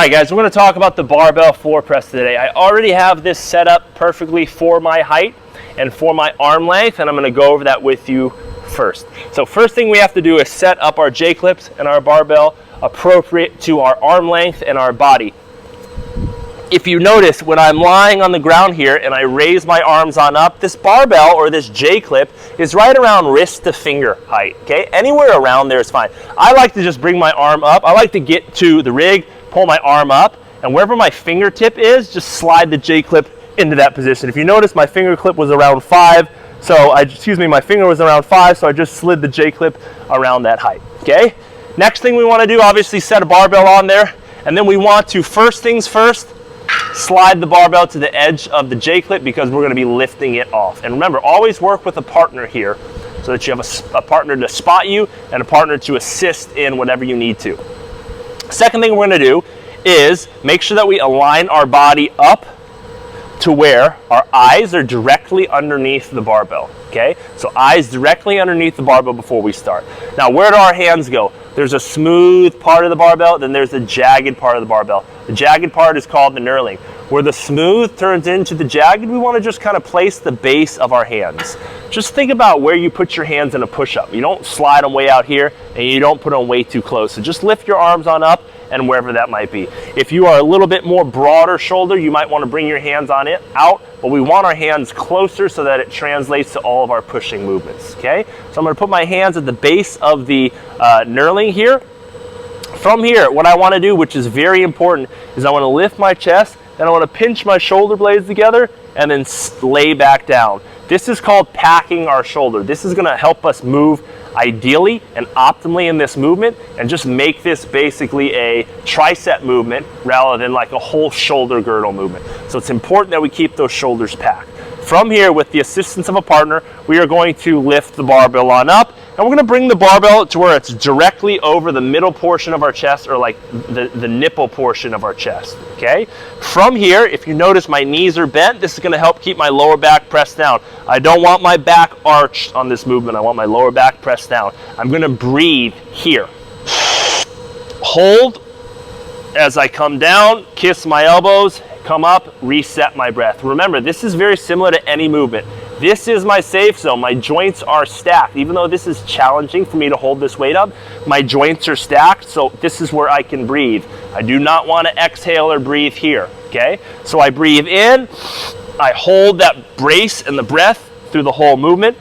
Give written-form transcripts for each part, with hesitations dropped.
right, guys, we're going to talk about the barbell floor press today. I already have this set up perfectly for my height and for my arm length, and I'm going to go over that with you first. So first thing we have to do is set up our J-clips and our barbell appropriate to our arm length and our body. If you notice, when I'm lying on the ground here and I raise my arms on up, this barbell or this J-clip is right around wrist to finger height, okay? Anywhere around there is fine. I like to just bring my arm up. I like to get to the rig, pull my arm up, and wherever my fingertip is, just slide the J-clip into that position. If you notice, my finger clip was around 5, my finger was around 5, so I just slid the J-clip around that height, okay? Next thing we want to do, obviously set a barbell on there, and then we want to, first things first, slide the barbell to the edge of the J-clip because we're going to be lifting it off. And remember, always work with a partner here so that you have a partner to spot you and a partner to assist in whatever you need to. Second thing we're going to do is make sure that we align our body up to where our eyes are directly underneath the barbell, okay? So eyes directly underneath the barbell before we start. Now, where do our hands go? There's a smooth part of the barbell, then there's a jagged part of the barbell. The jagged part is called the knurling. Where the smooth turns into the jagged, we want to just kind of place the base of our hands. Just think about where you put your hands in a push-up. You don't slide them way out here, and you don't put them way too close. So just lift your arms on up, and wherever that might be. If you are a little bit more broader shoulder, you might want to bring your hands on it out, but we want our hands closer so that it translates to all of our pushing movements, okay? So I'm going to put my hands at the base of the knurling here. From here, what I want to do, which is very important, is I want to lift my chest, then I want to pinch my shoulder blades together, and then lay back down. This is called packing our shoulder. This is going to help us move ideally and optimally in this movement and just make this basically a tricep movement rather than like a whole shoulder girdle movement. So it's important that we keep those shoulders packed. From here, with the assistance of a partner, we are going to lift the barbell on up, and we're going to bring the barbell to where it's directly over the middle portion of our chest, or like the nipple portion of our chest, okay? From here, if you notice my knees are bent, this is going to help keep my lower back pressed down. I don't want my back arched on this movement. I want my lower back pressed down. I'm going to breathe here. Hold as I come down, kiss my elbows, come up, reset my breath. Remember, this is very similar to any movement. This is my safe zone. My joints are stacked. Even though this is challenging for me to hold this weight up, my joints are stacked, so this is where I can breathe. I do not want to exhale or breathe here, okay? So I breathe in, I hold that brace and the breath through the whole movement,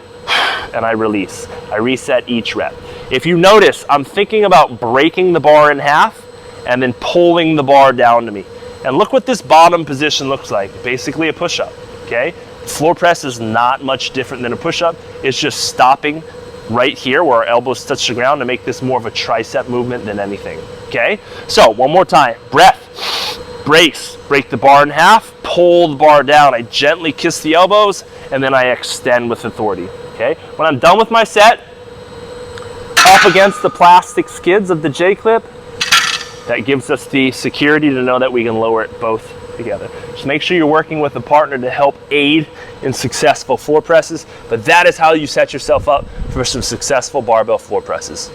and I release. I reset each rep. If you notice, I'm thinking about breaking the bar in half and then pulling the bar down to me. And look what this bottom position looks like. Basically a push-up, okay? Floor press is not much different than a push-up. It's just stopping right here where our elbows touch the ground to make this more of a tricep movement than anything, okay? So one more time, breath, brace, break the bar in half, pull the bar down. I gently kiss the elbows, and then I extend with authority, okay? When I'm done with my set, up against the plastic skids of the J-clip, that gives us the security to know that we can lower it both together. Just make sure you're working with a partner to help aid in successful floor presses, but that is how you set yourself up for some successful barbell floor presses.